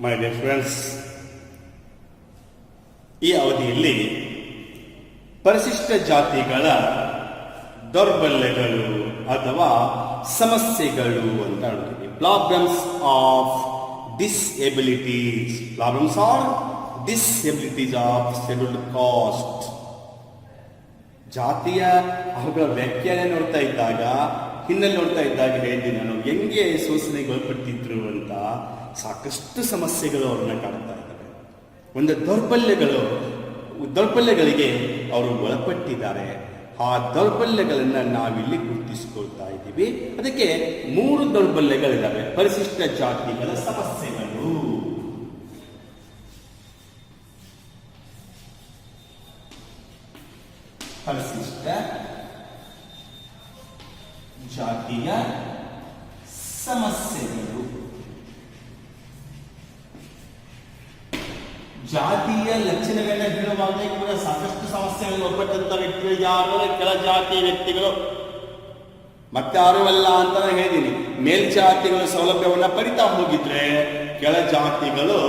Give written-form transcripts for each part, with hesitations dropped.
My dear friends, ಈ ಅವಧಿಯಲ್ಲಿ ಪರಿಶಿಷ್ಟ ಜಾತಿಗಳ ದೌರ್ಬಲ್ಯಗಳು ಅಥವಾ ಸಮಸ್ಯೆಗಳು ಅಂತ ಹೇಳ್ತೀವಿ. Problems of disabilities of scheduled caste. ಜಾತಿಯ ಅವುಗಳ ವ್ಯಾಖ್ಯಾನ ನೋಡ್ತಾ ಇದ್ದಾಗ, ಹಿನ್ನೆಲೆ ನೋಡ್ತಾ ಇದ್ದಾಗ ಹೇಳಿದ್ದೀನಿ ನಾನು, ಹೆಂಗೆ ಶೋಷಣೆಗೆ ಒಳಪಟ್ಟಿದ್ರು ಅಂತ ಸಾಕಷ್ಟು ಸಮಸ್ಯೆಗಳು ಅವ್ರನ್ನ ಕಾಡ್ತಾ ಇದ್ದಾರೆ. ಒಂದು ದೌರ್ಬಲ್ಯಗಳಿಗೆ ಅವರು ಒಳಪಟ್ಟಿದ್ದಾರೆ. ಆ ದೌರ್ಬಲ್ಯಗಳನ್ನ ನಾವಿಲ್ಲಿ ಗುರುತಿಸಿಕೊಳ್ತಾ ಇದ್ದೀವಿ. ಅದಕ್ಕೆ 3 ದೌರ್ಬಲ್ಯಗಳಿದ್ದಾವೆ. ಪರಿಶಿಷ್ಟ ಜಾತಿಗಳ ಸಮಸ್ಯೆಗಳು. ಪರಿಶಿಷ್ಟ ಜಾತಿಯ ಸಮಸ್ಯೆಗಳು. ಜಾತಿಯ ಲಕ್ಷಣಗಳನ್ನ ಹೇಳುವಾಗಲೇ ಕೂಡ ಸಾಕಷ್ಟು ಸಮಸ್ಯೆಗಳು ಒಬ್ಬಟ್ಟಂತ ವ್ಯಕ್ತಿಗಳು ಯಾರು ಕೆಳ ಜಾತಿಯ ವ್ಯಕ್ತಿಗಳು ಮತ್ತಾರು ಅಲ್ಲ ಅಂತ ಹೇಳಿದ್ದೀನಿ. ಮೇಲ್ಜಾತಿಗಳು ಸೌಲಭ್ಯವನ್ನ ಪಡಿತಾ ಹೋಗಿದ್ರೆ ಕೆಳ ಜಾತಿಗಳು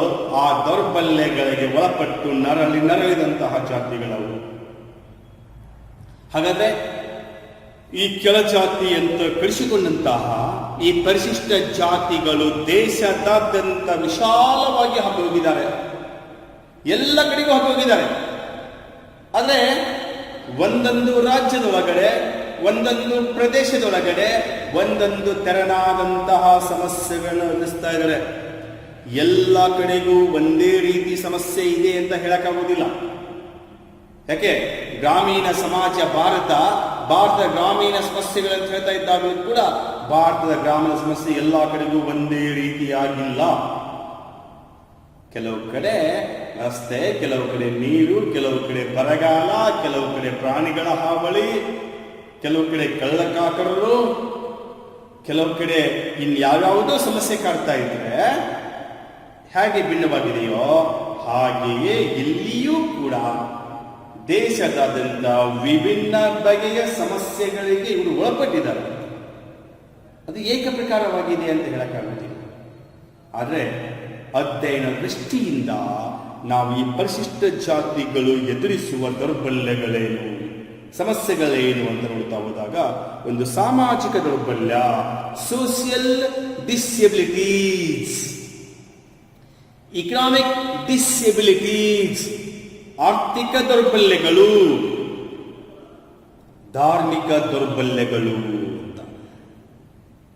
ಆ ದೌರ್ಬಲ್ಯಗಳಿಗೆ ಒಳಪಟ್ಟು ನರಳಿದಂತಹ ಜಾತಿಗಳವು. ಹಾಗಾದ್ರೆ ಈ ಕೆಳ ಜಾತಿ ಅಂತ ಕರೆಸಿಕೊಂಡಂತಹ ಈ ಪರಿಶಿಷ್ಟ ಜಾತಿಗಳು ದೇಶದಾದ್ಯಂತ ವಿಶಾಲವಾಗಿ ಹಬ್ಬ ಹೋಗಿದ್ದಾರೆ. ಎಲ್ಲ ಕಡೆಗೂ ಹೋಗಿದ್ದಾರೆ. ಆದರೆ ಒಂದೊಂದು ರಾಜ್ಯದೊಳಗಡೆ, ಒಂದೊಂದು ಪ್ರದೇಶದೊಳಗಡೆ ಒಂದೊಂದು ತೆರನಾದಂತಹ ಸಮಸ್ಯೆಗಳನ್ನು ಎದುರಿಸ್ತಾ ಇದ್ದಾರೆ. ಎಲ್ಲ ಕಡೆಗೂ ಒಂದೇ ರೀತಿ ಸಮಸ್ಯೆ ಇದೆ ಅಂತ ಹೇಳಕ್ಕಾಗೋದಿಲ್ಲ. ಯಾಕೆ? ಗ್ರಾಮೀಣ ಸಮಾಜ ಭಾರತದ ಗ್ರಾಮೀಣ ಸಮಸ್ಯೆಗಳಂತ ಹೇಳ್ತಾ ಇದ್ದಾಗಲೂ ಕೂಡ ಭಾರತದ ಗ್ರಾಮೀಣ ಸಮಸ್ಯೆ ಎಲ್ಲ ಕಡೆಗೂ ಒಂದೇ ರೀತಿಯಾಗಿಲ್ಲ. ಕೆಲವು ಕಡೆ ರಸ್ತೆ, ಕೆಲವು ಕಡೆ ನೀರು, ಕೆಲವು ಕಡೆ ಬರಗಾಲ, ಕೆಲವು ಕಡೆ ಪ್ರಾಣಿಗಳ ಹಾವಳಿ, ಕೆಲವು ಕಡೆ ಕಳ್ಳಕಾಕರರು, ಕೆಲವು ಕಡೆ ಇನ್ಯಾವ್ಯಾವುದೋ ಸಮಸ್ಯೆ ಕಾಡ್ತಾ ಇದ್ರೆ ಹೇಗೆ ಭಿನ್ನವಾಗಿದೆಯೋ ಹಾಗೆಯೇ ಇಲ್ಲಿಯೂ ಕೂಡ ದೇಶದಾದ್ಯಂತ ವಿಭಿನ್ನ ಬಗೆಯ ಸಮಸ್ಯೆಗಳಿಗೆ ಇವರು ಒಳಪಟ್ಟಿದ್ದಾರೆ. ಅದು ಏಕಪ್ರಕಾರವಾಗಿದೆ ಅಂತ ಹೇಳಕ್ಕಾಗುತ್ತಿಲ್ಲ. ಆದರೆ ಅಧ್ಯಯನ ದೃಷ್ಟಿಯಿಂದ ನಾವು ಈ ಪರಿಶಿಷ್ಟ ಜಾತಿಗಳು ಎದುರಿಸುವ ದೌರ್ಬಲ್ಯಗಳೇನು, ಸಮಸ್ಯೆಗಳೇನು ಅಂತ ನೋಡ್ತಾ ಹೋದಾಗ, ಒಂದು ಸಾಮಾಜಿಕ ದೌರ್ಬಲ್ಯ, ಸೋಷಿಯಲ್ ಡಿಸ್ಎಬಿಲಿಟೀಸ್, ಇಕನಾಮಿಕ್ ಡಿಸ್ಎಬಿಲಿಟೀಸ್, ಆರ್ಥಿಕ ದೌರ್ಬಲ್ಯಗಳು, ಧಾರ್ಮಿಕ ದೌರ್ಬಲ್ಯಗಳು ಅಂತ,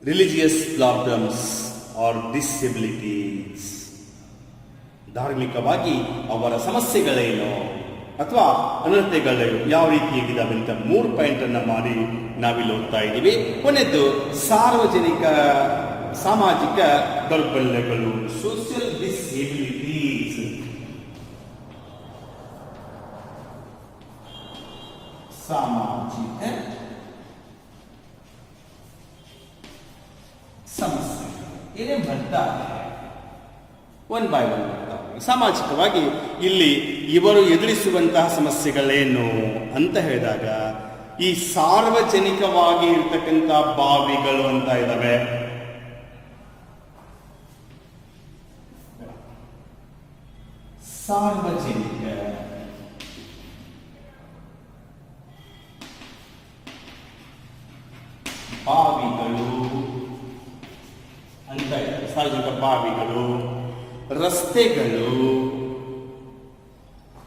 ರಿಲಿಜಿಯಸ್ ಪ್ರಾಬ್ಲಮ್ಸ್ ಆರ್ ಡಿಸ್ಎಬಿಲಿಟೀಸ್. ಧಾರ್ಮಿಕವಾಗಿ ಅವರ ಸಮಸ್ಯೆಗಳೇನು ಅಥವಾ ಅನರ್ಥಗಳೇನು, ಯಾವ ರೀತಿಯಾಗಿದ್ದಾವೆ ಅಂತ 3 ಪಾಯಿಂಟ್ ಅನ್ನ ಮಾಡಿ ನಾವಿಲ್ಲಿ ಓದ್ತಾ ಇದ್ದೀವಿ. ಕೊನೆದ್ದು ಸಾಮಾಜಿಕ ದೌರ್ಬಲ್ಯಗಳು, ಸೋಷಿಯಲ್ ಡಿಸ್ಎಬಿಲಿಟೀಸ್. ಸಾಮಾಜಿಕ ಸಮಸ್ಯೆ ಏನೇ ಬರ್ತಾರೆ ಒನ್ ಬೈ ಒನ್ ಬರ್ತಾರೆ. ಸಾಮಾಜಿಕವಾಗಿ ಇಲ್ಲಿ ಇವರು ಎದುರಿಸುವಂತಹ ಸಮಸ್ಯೆಗಳೇನು ಅಂತ ಹೇಳಿದಾಗ, ಈ ಸಾರ್ವಜನಿಕವಾಗಿ ಇರ್ತಕ್ಕಂಥ ಬಾವಿಗಳು ಅಂತ ಇದ್ದಾವೆ. ಸಾರ್ವಜನಿಕ ಬಾವಿಗಳು ಅಂತ ಇದ್ದಾರೆ. ಸಾರ್ವಜನಿಕ ಬಾವಿಗಳು, ರಸ್ತೆಗಳು,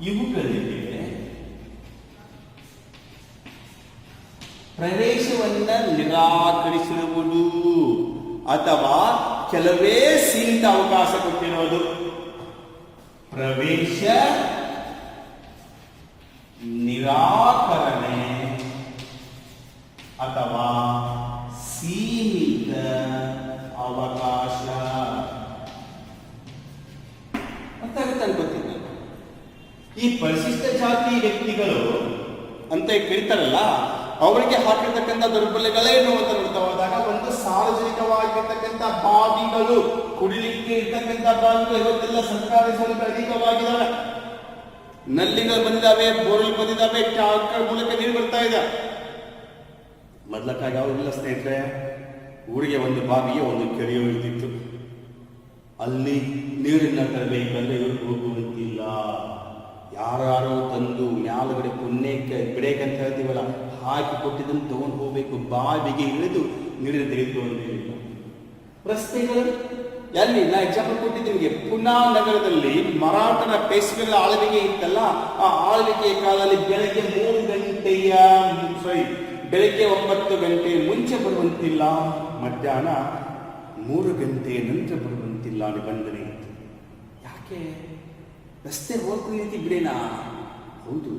ಇವುಗಳಿಗೆ ಪ್ರವೇಶವನ್ನ ನಿರಾಕರಿಸಿರುವುದು ಅಥವಾ ಕೆಲವೇ ಸೀಮಿತ ಅವಕಾಶ ಕೊಟ್ಟಿರೋದು. ಪ್ರವೇಶ ನಿರಾಕರಣೆ ಅಥವಾ ಸೀಮಿತ ಅವಕಾಶ ಅಂತ ಅನ್ಕೋತೀನಿ. ಈ ಪರಿಶಿಷ್ಟ ಜಾತಿ ವ್ಯಕ್ತಿಗಳು ಅಂತ ಕರೀತಾರಲ್ಲ, ಅವರಿಗೆ ಹಾಕಿರ್ತಕ್ಕಂಥ ದೌರ್ಬಲ್ಯಗಳೇನು ಅಂತ ನೋಡ್ತಾ ಹೋದಾಗ, ಒಂದು ಸಾರ್ವಜನಿಕವಾಗಿರ್ತಕ್ಕಂಥ ಬಾವಿಗಳು, ಕುಡಿಲಿಕ್ಕೆ ಇರ್ತಕ್ಕಂಥ ಬಾವಿಗಳು ಇವತ್ತೆಲ್ಲ ಸರ್ಕಾರಿ ಸೌಲಭ್ಯ ಅಧಿಕವಾಗಿದ್ದಾವೆ. ನಲ್ಲಿಗಳು ಬಂದಿದ್ದಾವೆ, ಬೋರ್ವೆಲ್ ಬಂದಿದ್ದಾವೆ, ಟ್ಯಾಂಕರ್ ಮೂಲಕ ನೀರು ಬರ್ತಾ ಇದೆ. ಮೊದಲಕ್ಕಾಗಿ ಯಾವುದಿಲ್ಲ ಸ್ನೇಹಿತರೆ, ಊರಿಗೆ ಒಂದು ಬಾವಿಗೆ ಒಂದು ಕೆರೆಯೋ ಇದ್ದಿತ್ತು. ಅಲ್ಲಿ ನೀರನ್ನು ತರಬೇಕಂದ್ರೆ ಇವರು ಹೋಗುವಂತಿಲ್ಲ. ಯಾರು ತಂದು ಮ್ಯಾಲುಗಡೆ ಪುಣ್ಯಕ್ಕೆ ಬಿಡೇಕಂತ ಹೇಳ್ತೀವಲ್ಲ, ಹಾಕಿ ಕೊಟ್ಟಿದ್ದನ್ನು ತಗೊಂಡು ಹೋಗ್ಬೇಕು. ಬಾವಿಗೆ ಇಳಿದು ನೀರನ್ನು ತೆಗೆದುಕೊಂಡಿಲ್ಲ. ರಸ್ತೆಗಳು ಎಲ್ಲಿ ನಾ ಎಕ್ಸಾಂಪಲ್ ಕೊಟ್ಟಿದ್ದೆ ನಿಮಗೆ. ಪುನಾ ನಗರದಲ್ಲಿ ಮರಾಠರ ಪೇಶ್ವೆಗಳ ಆಳ್ವಿಕೆ ಇತ್ತಲ್ಲ, ಆ ಆಳ್ವಿಕೆಯ ಕಾಲದಲ್ಲಿ ಬೆಳಗ್ಗೆ 9 ಗಂಟೆ ಮುಂಚೆ ಬರುವಂತಿಲ್ಲ, ಮಧ್ಯಾಹ್ನ 3 ಗಂಟೆ ನಂತರ ಬರುವಂತಿಲ್ಲ ನಿಬಂಧನೆ ಇತ್ತು. ಯಾಕೆ? ರಸ್ತೆ ಹೋಗ್ತೀನಿ ರೀತಿ ಬಿಡೇನಾ? ಹೌದು,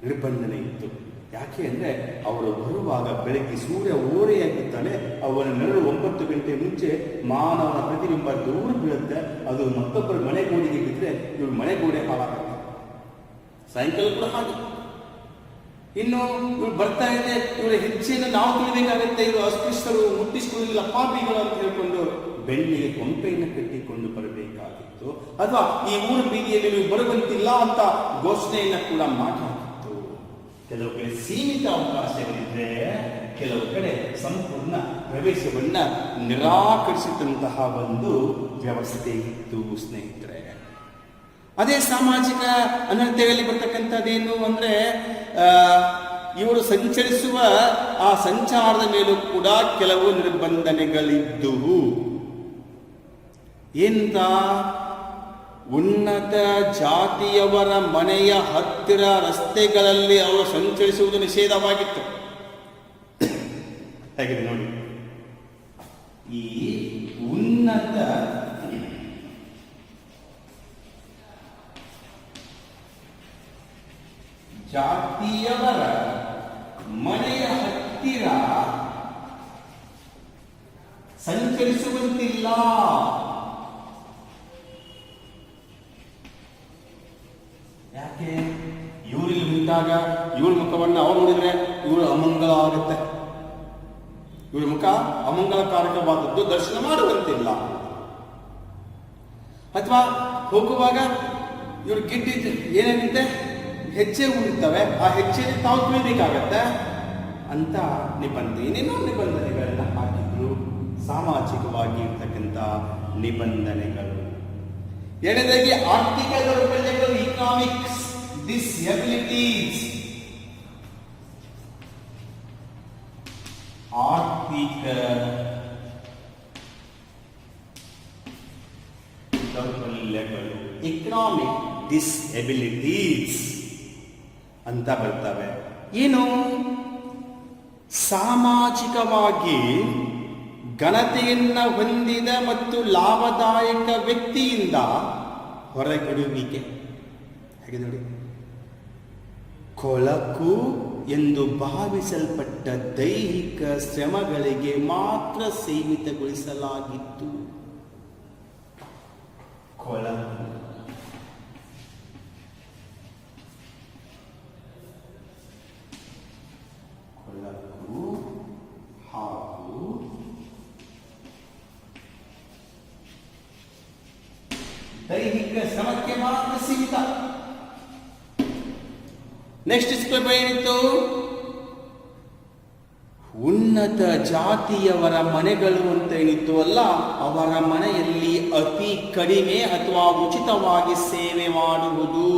ನಿರ್ಬಂಧನೆ ಇತ್ತು. ಯಾಕೆ ಅಂದರೆ ಅವರು ಬರುವಾಗ ಬೆಳಗ್ಗೆ ಸೂರ್ಯ ಓರೆಯಾಗಿದ್ದಾನೆ, ಅವರ ನೆರಳು 9 ಗಂಟೆ ಮುಂಚೆ ಮಾನವನ ಪ್ರತಿಬಿಂಬ ದೂರ ಬೀಳುತ್ತೆ. ಅದು ಮತ್ತೊಬ್ಬರ ಮನೆಗೋಡೆಗೆ ಬಿದ್ದರೆ ಇವ್ರ ಮನೆಗೋಡೆ ಹಾಳಾಗುತ್ತೆ. ಸಾಯಂಕಾಲ ಕೂಡ ಹಾಗೆ. ಇನ್ನು ಇವ್ರು ಬರ್ತಾ ಇದೆ, ಇವರ ಹೆಜ್ಜೆಯನ್ನು ನಾವು ತಿಳಿಬೇಕಾಗುತ್ತೆ. ಇವರು ಅಸ್ಪೃಶ್ಯರು, ಮುಟ್ಟಿಸಿಕೊಳ್ಳಲಿಲ್ಲ, ಪಾಪಿಗಳು ಅಂತ ಹೇಳ್ಕೊಂಡು ಬೆಳ್ಳಿಗೆ ಕೊಂಪೆಯನ್ನು ಕಟ್ಟಿಕೊಂಡು ಬರಬೇಕಾಗಿತ್ತು. ಅಥವಾ ಈ ಊರ ಬೀದಿಯಲ್ಲಿ ನೀವು ಬರುವಂತಿಲ್ಲ ಅಂತ ಘೋಷಣೆಯನ್ನು ಕೂಡ ಮಾಡಲಾಗಿತ್ತು. ಕೆಲವು ಕಡೆ ಸೀಮಿತ ಅವಕಾಶಗಳಿದ್ರೆ, ಕೆಲವು ಕಡೆ ಸಂಪೂರ್ಣ ಪ್ರವೇಶವನ್ನ ನಿರಾಕರಿಸಿದಂತಹ ಒಂದು ವ್ಯವಸ್ಥೆ ಇತ್ತು ಸ್ನೇಹಿತರೆ. ಅದೇ ಸಾಮಾಜಿಕ ಅನರ್ಥಗಳಲ್ಲಿ ಬರ್ತಕ್ಕಂಥದ್ದೇನು ಅಂದ್ರೆ, ಇವರು ಸಂಚರಿಸುವ ಆ ಸಂಚಾರದ ಮೇಲೂ ಕೂಡ ಕೆಲವು ನಿರ್ಬಂಧನೆಗಳಿದ್ದುವು. ಎಂತ? ಉನ್ನತ ಜಾತಿಯವರ ಮನೆಯ ಹತ್ತಿರ ರಸ್ತೆಗಳಲ್ಲಿ ಅವರು ಸಂಚರಿಸುವುದು ನಿಷೇಧವಾಗಿತ್ತು. ಹೇಗಿದೆ ನೋಡಿ, ಈ ಉನ್ನತ ಜಾತಿಯವರ ಮನೆಯ ಹತ್ತಿರ ಸಂಚರಿಸುವಂತಿಲ್ಲ. ಯಾಕೆ? ಇವರಲ್ಲಿ ನಿಂತಾಗ ಇವಳ ಮುಖವನ್ನು ಅವ್ರು ನೋಡಿದ್ರೆ ಇವಳು ಅಮಂಗಲ ಆಗುತ್ತೆ. ಇವಳ ಮುಖ ಅಮಂಗಲಕಾರಕವಾದದ್ದು, ದರ್ಶನ ಮಾಡುವಂತಿಲ್ಲ. ಅಥವಾ ಹೋಗುವಾಗ ಇವ್ರು ಗಿಡ್ಡಿದ್ದು ಏನೇನಿದೆ, ಹೆಜ್ಜೆ ಉಳಿತವೆ, ಆ ಹೆಜ್ಜೆಯಲ್ಲಿ ತಾವು ತುಳಿಬೇಕಾಗತ್ತೆ ಅಂತ ಏನೇನೋ ನಿಬಂಧನೆಗಳನ್ನ ಹಾಕಿದ್ರು. ಸಾಮಾಜಿಕವಾಗಿ ಇರ್ತಕ್ಕಂಥ ನಿಬಂಧನೆಗಳು. ಎರಡನೇದಾಗಿ ಆರ್ಥಿಕ ದೌರ್ಬಲ್ಯಗಳು, ಇಕನಾಮಿಕ್ಸ್ ಡಿಸ್ಎಬಿಲಿಟೀಸ್. ಆರ್ಥಿಕ ದೌರ್ಬಲ್ಯಗಳು, ಇಕನಾಮಿಕ್ ಡಿಸ್ಎಬಿಲಿಟೀಸ್ ಅಂತ ಬರ್ತವೆ. ಏನು? ಸಾಮಾಜಿಕವಾಗಿ ಘನತೆಯನ್ನ ಹೊಂದಿದ ಮತ್ತು ಲಾಭದಾಯಕ ವ್ಯಕ್ತಿಯಿಂದ ಹೊರಗಿಡುವಿಕೆ. ಹಾಗೆ ನೋಡಿ, ಕೊಳಕು ಎಂದು ಭಾವಿಸಲ್ಪಟ್ಟ ದೈಹಿಕ ಶ್ರಮಗಳಿಗೆ ಮಾತ್ರ ಸೀಮಿತಗೊಳಿಸಲಾಗಿತ್ತು. ಕೊಳಕು, ಹಾಗೂ ದೈಹಿಕ ಶ್ರಮಕ್ಕೆ ಮಾತ್ರ ಸೀಮಿತ. ನೆಕ್ಸ್ಟ್ ಸ್ಟೆಪ್ ಏನಿತ್ತು? ಉನ್ನತ ಜಾತಿಯವರ ಮನೆಗಳು ಅಂತ ಏನಿತ್ತು ಅಲ್ಲ, ಅವರ ಮನೆಯಲ್ಲಿ ಅತಿ ಕಡಿಮೆ ಅಥವಾ ಉಚಿತವಾಗಿ ಸೇವೆ ಮಾಡುವುದು.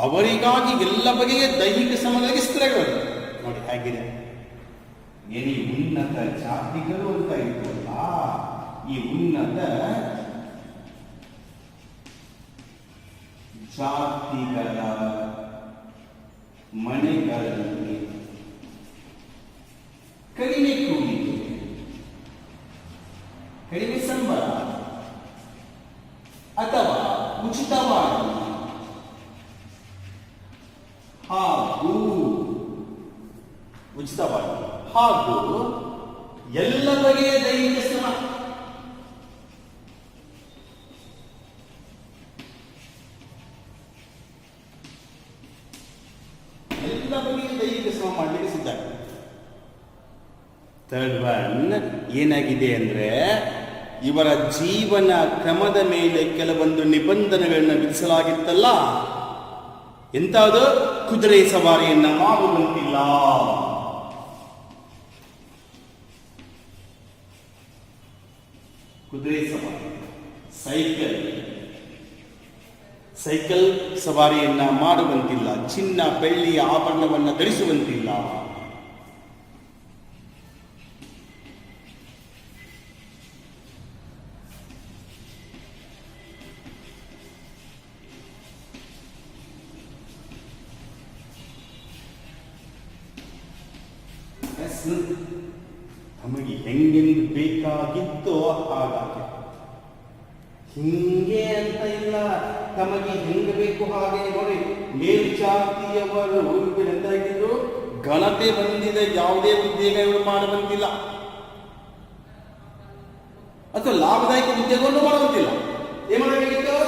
ಅವರಿಗಾಗಿ ಎಲ್ಲ ಬಗೆಯ ದೈಹಿಕ ಶ್ರಮಗಳಿಗೆ ಸ್ಥಳಗಳು. ನೋಡಿ ಹೇಗಿದೆ. ಏನಿ ಉನ್ನತ ಜಾತಿಗಳು ಅಂತ ಇತ್ತಲ್ಲ, ಈ ಉನ್ನತ ಜಾತಿಗಳ ಮನೆಗಳಲ್ಲಿ ಕಡಿಮೆ ಕೂಲಿಗೆ, ಕಡಿಮೆ ಸಂಬಳ ಅಥವಾ ಉಚಿತವಾಗಿ ಹಾಗೂ ಎಲ್ಲ ಬಗೆಯ ದೈಹಿಕ ಶ್ರಮ. ಎಲ್ಲ ಬಗೆಯ ದೈಹಿಕ ಶ್ರಮ ಮಾಡಲಿಕ್ಕೆ ಸಿದ್ಧ. ಥರ್ಡ್ ಒನ್ ಏನಾಗಿದೆ ಅಂದ್ರೆ, ಇವರ ಜೀವನ ಕ್ರಮದ ಮೇಲೆ ಕೆಲವೊಂದು ನಿಬಂಧನೆಗಳನ್ನ ವಿಧಿಸಲಾಗಿತ್ತಲ್ಲ. ಎಂತಾವುದು? ಕುದುರೆ ಸವಾರಿಯನ್ನ ಮಾಡುವಂತಿಲ್ಲ. ಕುದುರೆ ಸವಾರಿ ಸೈಕಲ್ ಸವಾರಿಯನ್ನ ಮಾಡುವಂತಿಲ್ಲ, ಚಿನ್ನ ಬೆಳ್ಳಿಯ ಆಭರಣವನ್ನು ಧರಿಸುವಂತಿಲ್ಲ. ನಮಗೆ ಹೆಂಗೆಂದು ಬೇಕಾಗಿತ್ತೋ ಹಾಗಾಗಿ, ಹಿಂಗೆ ಅಂತ ಇಲ್ಲ, ತಮಗೆ ಹೆಂಗೆ ಬೇಕು ಹಾಗೆ. ನೋಡಿ, ಮೇಲ್ಜಾತಿಯವರು ಎಂತಾಗಿದ್ರು, ಘನತೆ ಬಂದಿದೆ, ಯಾವುದೇ ಉದ್ಯೋಗ ಇವರು ಮಾಡುವಂತಿಲ್ಲ, ಅಥವಾ ಲಾಭದಾಯಕ ಉದ್ಯೋಗವನ್ನು ಮಾಡುವಂತಿಲ್ಲ. ಏನ್ ಮಾಡಬೇಕಿತ್ತು?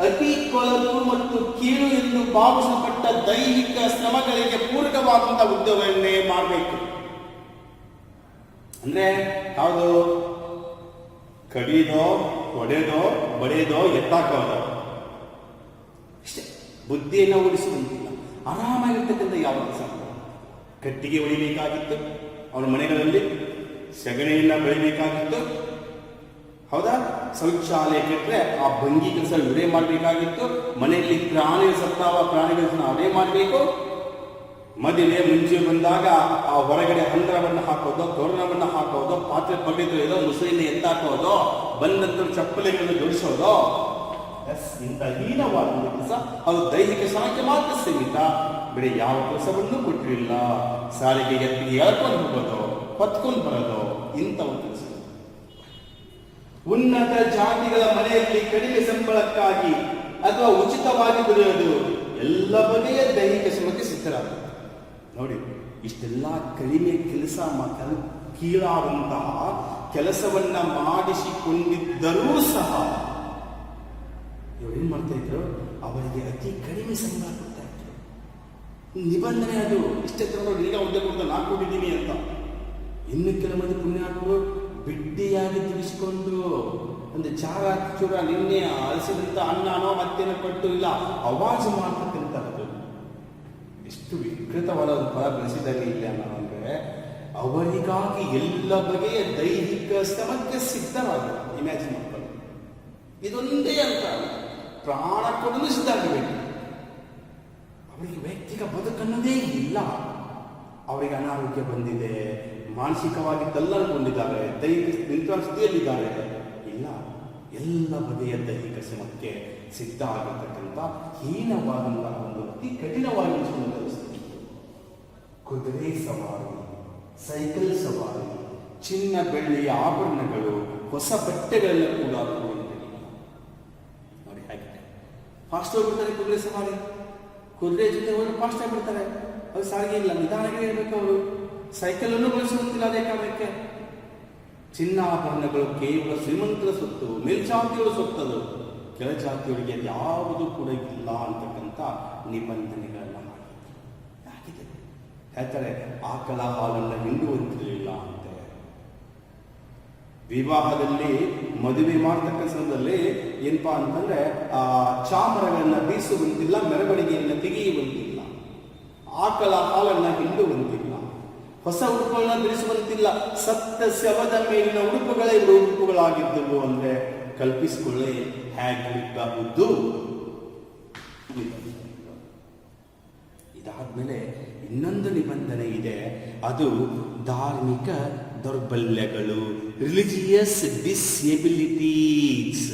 ಅತಿ ಕೊಳಕು ಮತ್ತು ಕೀಳು ಎಂದು ಭಾವಿಸಲ್ಪಟ್ಟ ದೈಹಿಕ ಶ್ರಮಗಳಿಗೆ ಪೂರಕವಾದಂತಹ ಉದ್ಯೋಗವನ್ನೇ ಮಾಡಬೇಕು. ಅಂದ್ರೆ ಯಾವುದು? ಕಡಿದೋ, ಹೊಡೆದೋ, ಬಡಿಯೋದೋ, ಎತ್ತಾಕೋದೋ, ಇಷ್ಟೇ. ಬುದ್ಧಿಯನ್ನು ಓಡಿಸುವಂತಿಲ್ಲ, ಆರಾಮಾಗಿರ್ತಕ್ಕಂಥ ಯಾವ ಕೆಲಸ. ಕಟ್ಟಿಗೆ ಹೊಡಿಬೇಕಾಗಿತ್ತು, ಅವರ ಮನೆಗಳಲ್ಲಿ ಸಗಣಿಯನ್ನ ಬೆಳಿಬೇಕಾಗಿತ್ತು, ಹೌದಾ? ಶೌಚಾಲಯ ಕೆಟ್ಟರೆ ಆ ಭಂಗಿ ಕೆಲಸ ಇವರೇ ಮಾಡಬೇಕಾಗಿತ್ತು. ಮನೆಯಲ್ಲಿ ಪ್ರಾಣಿಗಳು ಸತ್ತಾವ, ಪ್ರಾಣಿಗಳನ್ನ ಅವರೇ ಮಾಡಬೇಕು. ಮದುವೆ ಮುಂಚೆ ಬಂದಾಗ ಆ ಹೊರಗಡೆ ಹಂದ್ರವನ್ನು ಹಾಕೋದು, ತೋರಣವನ್ನು ಹಾಕೋದು, ಪಾತ್ರೆ ಪಡೆದು ಮುಸುಳಿನ ಎತ್ತಾಕೋದು, ಬಂದಂತ ಚಪ್ಪಲಿಗಳನ್ನು ಜೋಡಿಸೋದು, ಇಂಥ ಹೀನವಾದ ಕೆಲಸ. ಅದು ದೈಹಿಕ ಶ್ರಮಕ್ಕೆ ಮಾತ್ರ ಸೀಮಿತ, ಬೇರೆ ಯಾವ ಕೆಲಸವನ್ನು ಕೊಟ್ಟಿರಲಿಲ್ಲ. ಸಾರಿಗೆ ಎತ್ತಿಗೆ ಎಳ್ಕೊಂಡು ಹೋಗೋದು, ಹೊತ್ಕೊಂಡು ಬರೋದು, ಇಂಥ ಒಂದು ಕೆಲಸ. ಉನ್ನತ ಜಾತಿಗಳ ಮನೆಯಲ್ಲಿ ಕಡಿಮೆ ಸಂಬಳಕ್ಕಾಗಿ ಅಥವಾ ಉಚಿತವಾಗಿ ದುಡಿಯೋದು ಎಲ್ಲ ಬಗೆಯ ದೈಹಿಕ ಶ್ರಮಕ್ಕೆ ಸಿದ್ಧರಾಗುತ್ತೆ. ನೋಡಿ, ಇಷ್ಟೆಲ್ಲ ಕಡಿಮೆ ಕೆಲಸ ಕೀಳಾದಂತಹ ಕೆಲಸವನ್ನ ಮಾಡಿಸಿಕೊಂಡಿದ್ದರೂ ಸಹ ಇವ್ರೇನ್ ಮಾಡ್ತಾ ಇದ್ರು? ಅವರಿಗೆ ಅತಿ ಕಡಿಮೆ ಸಂಬಳ ಕೊಡ್ತಾ ಇದ್ರು. ನಿಬಂಧನೆ ಅದು. ಇಷ್ಟೇ ತರ ನೋಡಿ, ಈಗ ಉದ್ಯೋಗ ಕೊಡ್ತಾ ನಾನು ಕೊಟ್ಟಿದ್ದೀನಿ ಅಂತ. ಇನ್ನು ಕೆಲವೊಂದು ಪುಣ್ಯಾತ್ಮರು ಬಿಡ್ಡಿಯಾಗಿ ತಿಳಿಸಿಕೊಂಡು ಒಂದು ಚಾರ ಚೂರ ನಿನ್ನೆ ಅಲಸಿದಂತ ಅನ್ನನೋ ಮತ್ತೇನೋ ಕೊಟ್ಟು ಇಲ್ಲ ಅವಾಜು ಮಾಡ್ತಕ್ಕಂಥದ್ದು. ಎಷ್ಟು ವಿಕೃತವಾದ ಒಂದು ಪದ ಬೆಳೆಸಿದ್ದಾರೆ ಇಲ್ಲ ಅಂದ್ರೆ, ಅವರಿಗಾಗಿ ಎಲ್ಲ ಬಗೆಯ ದೈಹಿಕ ಶ್ರಮಕ್ಕೆ ಸಿದ್ಧರಾಗಬೇಕು. ಇಮ್ಯಾಜಿನ್ ಮಾಡ್ಕೊಂಡು, ಇದೊಂದೇ ಅಂತ ಪ್ರಾಣ ಕೊಡಲು ಸಿದ್ಧ ಆಗಬೇಕು. ಅವರಿಗೆ ವೈಯಕ್ತಿಕ ಬದುಕನ್ನೋದೇ ಇಲ್ಲ. ಅವರಿಗೆ ಅನಾರೋಗ್ಯ ಬಂದಿದೆ, ಮಾನಸಿಕವಾಗಿ ತಲ್ಲಲ್ಕೊಂಡಿದ್ದಾರೆ, ದೈಹಿಕ ಸ್ಥಿತಿಯಲ್ಲಿದ್ದಾರೆ, ಇಲ್ಲ, ಎಲ್ಲ ಬಗೆಯ ದೈಹಿಕ ಶ್ರಮಕ್ಕೆ ಸಿದ್ಧ ಆಗಿರ್ತಕ್ಕಂಥ ಹೀನವಾದಂತಹ ಒಂದು ಅತಿ ಕಠಿಣವಾಗಿ ಪರಿಸ್ಥಿತಿ. ಕುದುರೆ ಸವಾರಿ, ಸೈಕಲ್ ಸವಾರಿ, ಚಿನ್ನ ಬೆಳ್ಳಿಯ ಆಭರಣಗಳು, ಹೊಸ ಬಟ್ಟೆಗಳೆಲ್ಲ ಕೂಡ ನೋಡಿ ಹಾಗೆ ಫಾಸ್ಟ್ ಹೋಗ್ಬಿಡ್ತಾರೆ. ಕುದುರೆ ಸವಾರಿ, ಕುದುರೆ ಜೊತೆ ಹೋದ್ರೆ ಫಾಸ್ಟ್ ಆಗಿಬಿಡ್ತಾರೆ. ಅದು ಸಾರಿಗೆ ಇಲ್ಲ, ನಿಧಾನಕ್ಕೆ ಇರಬೇಕು ಅವರು. ಸೈಕಲ್ ಅನ್ನು ಬಳಸುವಂತಿಲ್ಲ ಅದೇ ಕಾರಣಕ್ಕೆ. ಚಿನ್ನಾಭರಣಗಳು ಕೇವಲ ಶ್ರೀಮಂತರ ಸೊತ್ತು, ಮೇಲ್ಜಾತಿಗಳ ಸೊತ್ತದು, ಕೆಳಜಾತಿಯವರಿಗೆ ಯಾವುದು ಕೂಡ ಇಲ್ಲ ಅಂತಕ್ಕಂಥ ನಿಬಂಧನೆಗಳನ್ನ ಹಾಕಿದೆ. ಹೇಳ್ತಾರೆ, ಆಕಳ ಹಾಲನ್ನು ಹಿಂಡುವಂತಿರಲಿಲ್ಲ ಅಂತೆ. ವಿವಾಹದಲ್ಲಿ ಮದುವೆ ಮಾಡತಕ್ಕ ಸಂದರ್ಭದಲ್ಲಿ ಏನಪ್ಪಾ ಅಂತಂದ್ರೆ ಚಾಮರಗಳನ್ನ ಬೀಸುವಂತಿಲ್ಲ, ಮೆರವಣಿಗೆಯನ್ನು ತೆಗೆಯುವಂತಿಲ್ಲ, ಆಕಳ ಹಾಲನ್ನ ಹಿಂಡುವಂತಿಲ್ಲ, ಹೊಸ ಉಡುಪುಗಳನ್ನ ಧರಿಸುವಂತಿಲ್ಲ. ಸತ್ತ ಶವದ ಮೇಲಿನ ಉಡುಪುಗಳೇ ಇವರು ಉಡುಪುಗಳಾಗಿದ್ದವು ಅಂದ್ರೆ ಕಲ್ಪಿಸಿಕೊಳ್ಳೆ ಹೇಗಿರಬಹುದು. ಇದಾದ್ಮೇಲೆ ಇನ್ನೊಂದು ನಿಬಂಧನೆ ಇದೆ, ಅದು ಧಾರ್ಮಿಕ ದೌರ್ಬಲ್ಯಗಳು, ರಿಲಿಜಿಯಸ್ ಡಿಸೆಬಿಲಿಟೀಸ್.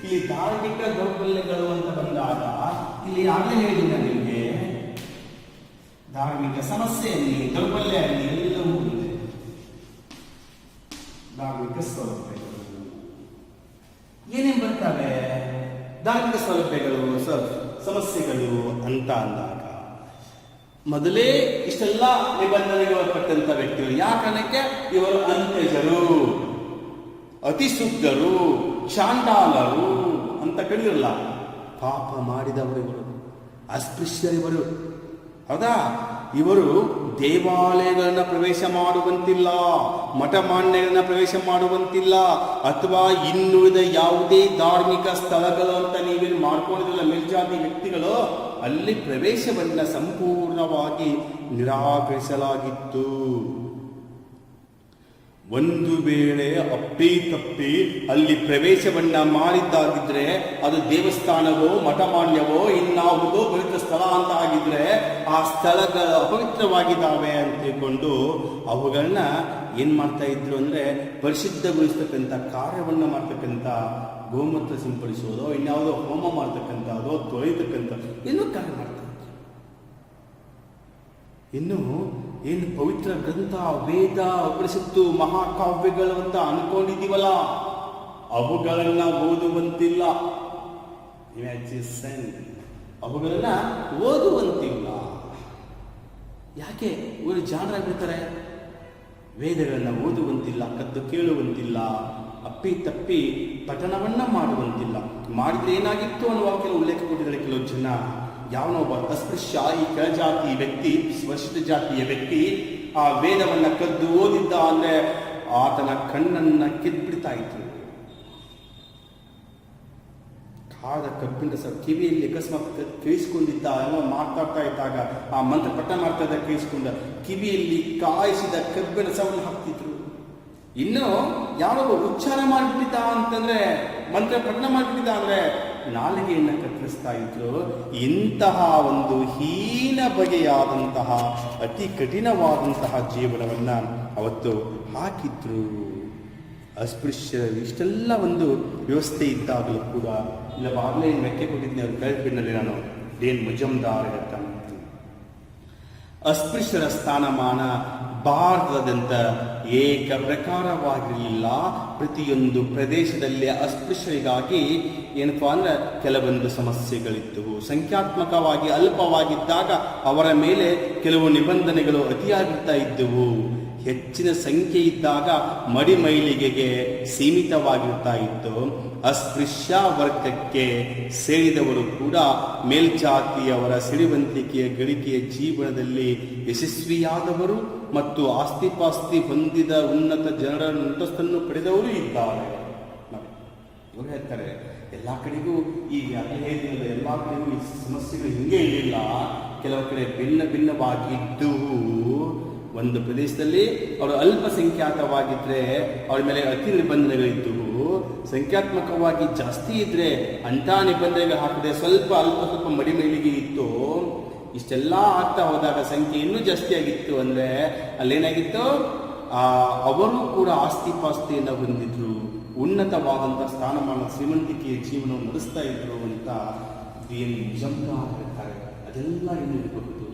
ಇಲ್ಲಿ ಧಾರ್ಮಿಕ ದೌರ್ಬಲ್ಯಗಳು ಅಂತ ಬಂದಾಗ ಇಲ್ಲಿ ಆಗಲೇ ಹೇಳಿದ ನಿಮಗೆ ಧಾರ್ಮಿಕ ಸಮಸ್ಯೆಯಲ್ಲಿ, ದೌರ್ಬಲ್ಯಲ್ಲಿ ಎಲ್ಲವೂ ಇದೆ. ಧಾರ್ಮಿಕ ಸೌಲಭ್ಯಗಳು ಏನೇನು ಬರ್ತವೆ? ಧಾರ್ಮಿಕ ಸೌಲಭ್ಯಗಳು, ಸಮಸ್ಯೆಗಳು ಅಂತ ಅಂದಾಗ ಮೊದಲೇ ಇಷ್ಟೆಲ್ಲ ನಿಬಂಧನೆಗಳು ಪಟ್ಟಂತ ವ್ಯಕ್ತಿಗಳು. ಯಾಕನಕ್ಕೆ? ಇವರು ಅಂತ್ಯಜರು, ಅತಿ ಶುದ್ಧರು, ಚಾಂಡಾಲರು ಅಂತ ಕರೆದಿರಲ್ಲ. ಪಾಪ ಮಾಡಿದವರಿವರು, ಅಸ್ಪೃಶ್ಯರಿವರು, ಹೌದಾ? ಇವರು ದೇವಾಲಯಗಳನ್ನ ಪ್ರವೇಶ ಮಾಡುವಂತಿಲ್ಲ, ಮಠಮಾನ್ಯಗಳನ್ನ ಪ್ರವೇಶ ಮಾಡುವಂತಿಲ್ಲ, ಅಥವಾ ಇನ್ನುಳಿದ ಯಾವುದೇ ಧಾರ್ಮಿಕ ಸ್ಥಳಗಳು ಅಂತ ನೀವೇನು ಮಾಡ್ಕೊಂಡಿದ್ರಲ್ಲ ಮೇಲ್ಜಾತಿ ವ್ಯಕ್ತಿಗಳು, ಅಲ್ಲಿ ಪ್ರವೇಶವನ್ನ ಸಂಪೂರ್ಣವಾಗಿ ನಿರಾಕರಿಸಲಾಗಿತ್ತು. ಒಂದು ವೇಳೆ ಅಪ್ಪಿ ತಪ್ಪಿ ಅಲ್ಲಿ ಪ್ರವೇಶವನ್ನ ಮಾಡಿದ್ದಾಗಿದ್ರೆ ಅದು ದೇವಸ್ಥಾನವೋ ಮಠಮಾನ್ಯವೋ ಇನ್ನಾವುದೋ ಪವಿತ್ರ ಸ್ಥಳ ಅಂತ ಆಗಿದ್ರೆ ಆ ಸ್ಥಳಗಳು ಅಪವಿತ್ರವಾಗಿದ್ದಾವೆ ಅಂತ ತಿಳ್ಕೊಂಡು ಅವುಗಳನ್ನ ಏನ್ ಮಾಡ್ತಾ ಇದ್ರು ಅಂದ್ರೆ ಪರಿಶುದ್ಧಗೊಳಿಸ್ತಕ್ಕಂಥ ಕಾರ್ಯವನ್ನ ಮಾಡ್ತಕ್ಕಂಥ ಗೋಮೂತ್ರ ಸಿಂಪಡಿಸೋದೋ ಇನ್ಯಾವುದೋ ಹೋಮ ಮಾಡ್ತಕ್ಕಂಥದ್ದೋ ತೊಳಿತಕ್ಕಂಥ ಏನೋ ಕಾರ್ಯ ಮಾಡ್ತಾರೆ. ಇನ್ನು ಏನು ಪವಿತ್ರ ಗ್ರಂಥ ವೇದ ಉಪನಿಷತ್ತು ಮಹಾಕಾವ್ಯಗಳು ಅಂತ ಅನ್ಕೊಂಡಿದ್ದೀವಲ್ಲ ಅವುಗಳನ್ನ ಓದುವಂತಿಲ್ಲ. ಅವುಗಳನ್ನ ಓದುವಂತಿಲ್ಲ. ಯಾಕೆ ಇವರು ಜಾಣರಾಗಿರ್ತಾರೆ? ವೇದಗಳನ್ನ ಓದುವಂತಿಲ್ಲ, ಕದ್ದು ಕೇಳುವಂತಿಲ್ಲ, ಅಪ್ಪಿ ತಪ್ಪಿ ಪಠಣವನ್ನ ಮಾಡುವಂತಿಲ್ಲ. ಮಾಡಿದ್ರೆ ಏನಾಗಿತ್ತು ಅನ್ನುವ ಕೆಲವು ಉಲ್ಲೇಖ ಕೊಟ್ಟಿದ್ದಾರೆ ಕೆಲವು ಜನ. ಯಾವನೊಬ್ಬ ಅಸ್ಪೃಶ್ಯ ಈ ಕೆಳಜಾತಿ ವ್ಯಕ್ತಿ, ಪರಿಶಿಷ್ಟ ಜಾತಿಯ ವ್ಯಕ್ತಿ ಆ ವೇದವನ್ನ ಕದ್ದು ಓದಿದ್ದ ಅಂದ್ರೆ ಆತನ ಕಣ್ಣನ್ನ ಕಿದ್ಬಿಡ್ತಾ ಇತ್ತು. ಕಾದ ಕಬ್ಬಿಣ ಕಿವಿಯಲ್ಲಿ ಅಕಸ್ಮಾತ್ ಕೇಳಿಸ್ಕೊಂಡಿದ್ದ, ಏನೋ ಮಾತಾಡ್ತಾ ಇದ್ದಾಗ ಆ ಮಂತ್ರ ಪಠ ಮಾಡ್ತಾ ಇದ್ದ ಕೇಳಿಸ್ಕೊಂಡ ಕಿವಿಯಲ್ಲಿ ಕಾಯಿಸಿದ ಕಬ್ಬಿಣ ಸವನ್ನು ಹಾಕ್ತಿದ್ರು. ಇನ್ನು ಯಾವಾಗ ಉಚ್ಚಾರ ಮಾಡಿಬಿಟ್ಟಿದ್ದ ಅಂತಂದ್ರೆ, ಮಂತ್ರ ಪಠಣ ಮಾಡಿಬಿಟ್ಟಿದ್ದ ಅಂದ್ರೆ ನಾಲಿಗೆಯನ್ನ ಕತ್ತರಿಸ್ತಾ ಇದ್ರು. ಇಂತಹ ಒಂದು ಹೀನ ಬಗೆಯಾದಂತಹ ಅತಿ ಕಠಿಣವಾದಂತಹ ಜೀವನವನ್ನ ಅವತ್ತು ಹಾಕಿದ್ರು. ಅಸ್ಪೃಶ್ಯ ಇಷ್ಟೆಲ್ಲ ಒಂದು ವ್ಯವಸ್ಥೆ ಇದ್ದಾಗಲೂ ಕೂಡ ಇಲ್ಲ ಆನ್ಲೈನ್ ಮೆಕ್ಕೆ ಕೊಟ್ಟಿದ್ದೀನಿ ಅವ್ರ ಕಲ್ಪಿನಲ್ಲಿ ನಾನು ಡೇನ್ ಮುಜಮ್ದಾರ್ ಹೇಳ್ತಾನೆ. ಅಸ್ಪೃಶ್ಯರ ಸ್ಥಾನಮಾನ ಭಾರತದಂತ ಏಕ ಪ್ರಕಾರವಾಗಿರಲಿಲ್ಲ. ಪ್ರತಿಯೊಂದು ಪ್ರದೇಶದಲ್ಲಿ ಅಸ್ಪೃಶ್ಯರಿಗಾಗಿ ಏನಪ್ಪಾ ಅಂದ್ರೆ ಕೆಲವೊಂದು ಸಮಸ್ಯೆಗಳಿದ್ದವು. ಸಂಖ್ಯಾತ್ಮಕವಾಗಿ ಅಲ್ಪವಾಗಿದ್ದಾಗ ಅವರ ಮೇಲೆ ಕೆಲವು ನಿಬಂಧನೆಗಳು ಅತಿಯಾಗುತ್ತಾ ಇದ್ದವು. ಹೆಚ್ಚಿನ ಸಂಖ್ಯೆ ಇದ್ದಾಗ ಮಡಿಮೈಲಿಗೆಗೆ ಸೀಮಿತವಾಗಿರ್ತಾ ಇತ್ತು. ಅಸ್ಪೃಶ್ಯ ವರ್ಗಕ್ಕೆ ಸೇರಿದವರು ಕೂಡ ಮೇಲ್ಜಾತಿಯವರ ಸಿರಿವಂತಿಕೆಯ ಗಳಿಕೆಯ ಜೀವನದಲ್ಲಿ ಯಶಸ್ವಿಯಾದವರು ಮತ್ತು ಆಸ್ತಿಪಾಸ್ತಿ ಹೊಂದಿದ ಉನ್ನತ ಜನರ ಅಂತಸ್ತನ್ನು ಪಡೆದವರು ಇದ್ದಾರೆ. ಇವರು ಹೇಳ್ತಾರೆ ಎಲ್ಲ ಕಡೆಗೂ ಈ ಹೇಳಿದ ಎಲ್ಲ ಕಡೆಗೂ ಈ ಸಮಸ್ಯೆಗಳು ಹಿಂಗೆ ಇರಲಿಲ್ಲ. ಕೆಲವು ಕಡೆ ಭಿನ್ನ ಭಿನ್ನವಾಗಿದ್ದು ಒಂದು ಪ್ರದೇಶದಲ್ಲಿ ಅವರು ಅಲ್ಪಸಂಖ್ಯಾತವಾಗಿದ್ರೆ ಅವ್ರ ಮೇಲೆ ಅತಿ ನಿಬಂಧನೆಗಳಿದ್ದವು. ಸಂಖ್ಯಾತ್ಮಕವಾಗಿ ಜಾಸ್ತಿ ಇದ್ರೆ ಅಂಥ ನಿಬಂಧನೆಗಳು ಹಾಕದೆ ಸ್ವಲ್ಪ ಮಡಿಮೇಲಿಗೆ ಇತ್ತು. ಇಷ್ಟೆಲ್ಲ ಆಗ್ತಾ ಹೋದಾಗ ಸಂಖ್ಯೆ ಇನ್ನೂ ಜಾಸ್ತಿ ಆಗಿತ್ತು. ಅಂದ್ರೆ ಅಲ್ಲೇನಾಗಿತ್ತು, ಅವರು ಕೂಡ ಆಸ್ತಿ ಪಾಸ್ತಿಯನ್ನು ಹೊಂದಿದ್ರು, ಉನ್ನತವಾದಂತಹ ಸ್ಥಾನಮಾನ ಶ್ರೀಮಂತಿಕೆಯ ಜೀವನವನ್ನು ನಡೆಸ್ತಾ ಇದ್ರು ಅಂತ ಹೇಳ್ತಾರೆ. ಅದೆಲ್ಲ ಇನ್ನಿರಬಹುದು.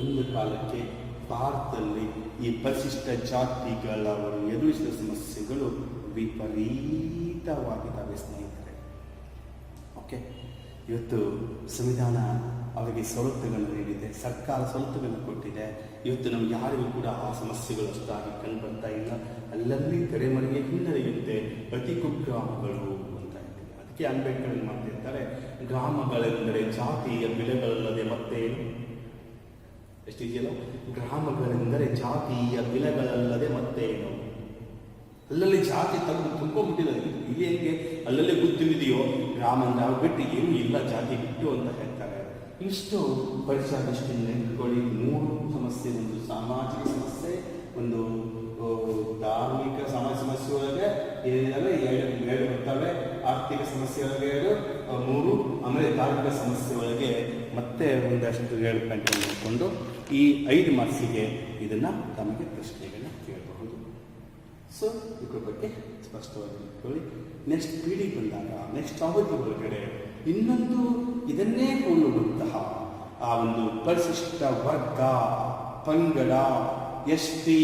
ಒಂದು ಕಾಲಕ್ಕೆ ಭಾರತದಲ್ಲಿ ಈ ಪರಿಶಿಷ್ಟ ಜಾತಿಗಳವರು ಎದುರಿಸಿದ ಸಮಸ್ಯೆಗಳು ವಿಪರೀತವಾಗಿದ್ದಾವೆ ಸ್ನೇಹಿತರೆ. ಓಕೆ, ಇವತ್ತು ಸಂವಿಧಾನ ಅವರಿಗೆ ಸವಲತ್ತುಗಳನ್ನು ನೀಡಿದೆ, ಸರ್ಕಾರ ಸವಲತ್ತುಗಳನ್ನು ಕೊಟ್ಟಿದೆ. ಇವತ್ತು ನಮ್ಗೆ ಯಾರಿಗೂ ಕೂಡ ಆ ಸಮಸ್ಯೆಗಳು ಅಷ್ಟಾಗಿ ಕಂಡು ಬರ್ತಾ ಇಲ್ಲ. ಅಲ್ಲಲ್ಲಿ ತೆರೆಮರೆಗೆ ಹಿನ್ನಡೆಯುತ್ತೆ ಅತಿ ಕುಗ್ರಾಮಗಳು ಅಂತ ಹೇಳ್ತೀವಿ. ಅದಕ್ಕೆ ಅಂಬೇಡ್ಕರ್ ಮಾಡ್ತಿರ್ತಾರೆ, ಗ್ರಾಮಗಳೆಂದರೆ ಜಾತಿಯ ಬೆಲೆಗಳಲ್ಲದೆ ಮತ್ತೇನು. ಎಷ್ಟಿದೆಯಲ್ಲ, ಗ್ರಾಮಗಳೆಂದರೆ ಜಾತಿಯ ಬೆಲೆಗಳಲ್ಲದೆ ಮತ್ತೇನು. ಅಲ್ಲಲ್ಲಿ ಜಾತಿ ತಂದು ತುಂಬಿಕೊಂಡಿದೆ. ಇಲ್ಲಿ ಹೆಂಗೆ ಅಲ್ಲಲ್ಲಿ ಗೊತ್ತಿದೆಯೋ ಗ್ರಾಮ ನಾವು ಬಿಟ್ಟು ಏನೂ ಇಲ್ಲ, ಜಾತಿ ಬಿಟ್ಟು ಅಂತ ಹೇಳ್ತಾರೆ. ಇಷ್ಟು ಪರಿಸರದಷ್ಟು ನೆನಪುಗಳು 3 ಸಮಸ್ಯೆ, ಒಂದು ಸಾಮಾಜಿಕ ಸಮಸ್ಯೆ, ಒಂದು ಧಾರ್ಮಿಕ ಸಮಾಜ ಸಮಸ್ಯೆ ಒಳಗೆ ಏನಿದಾವೆ 2 ಬರ್ತವೆ, ಆರ್ಥಿಕ ಸಮಸ್ಯೆ ಒಳಗೆ 2, 3, ಆಮೇಲೆ ಧಾರ್ಮಿಕ ಸಮಸ್ಯೆ ಒಳಗೆ ಮತ್ತೆ ಒಂದಷ್ಟು 7 ಪಾಯಿಂಟ್ ನೋಡಿಕೊಂಡು ಈ 5 ಮಾರ್ಕ್ಸಿಗೆ ಇದನ್ನ ತಮಗೆ ಪ್ರಶ್ನೆಗಳನ್ನ ಕೇಳಬಹುದು. ಸೊ ಇದ್ರ ಬಗ್ಗೆ ಸ್ಪಷ್ಟವಾಗಿ ಇಟ್ಕೊಳ್ಳಿ. ನೆಕ್ಸ್ಟ್ ಪೀಳಿಗೆ ಬಂದಾಗ, ನೆಕ್ಸ್ಟ್ ಅವಧಿ ಒಳಗಡೆ ಇನ್ನೊಂದು ಇದನ್ನೇ ಹೋಲುವಂತಹ ಆ ಒಂದು ಪರಿಶಿಷ್ಟ ವರ್ಗ, ಪಂಗಡ, ಎಸ್ಟಿ,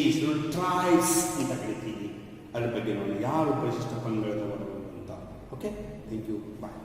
ಟ್ರೈಬ್ಸ್ ಅಂತ ಕರಿತೀವಿ. ಅದ್ರ ಬಗ್ಗೆ ನೋಡಿ, ಯಾರು ಪರಿಶಿಷ್ಟ ಪಂಗಡದವರು ಅಂತ. Okay, thank you, bye.